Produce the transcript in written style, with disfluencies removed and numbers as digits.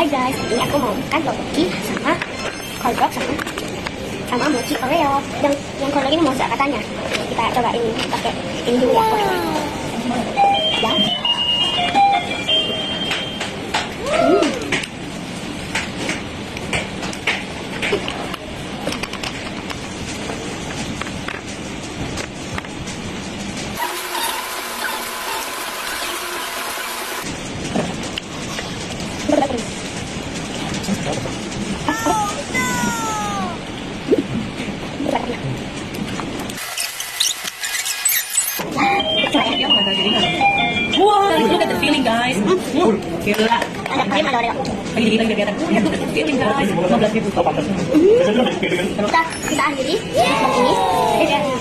Hai guys, ini aku mau makan tteokbokki sama hotdog sama mochi Oreo. Yang kalau ini mau katanya. Kita coba ini pakai ini dulu ya. Ya. Wow, look at the feeling guys. Gila. Ada krim, ada Oreo. Lagi kelihatan. Lihat look at the feeling guys. 15.000. Kita akhiri ini.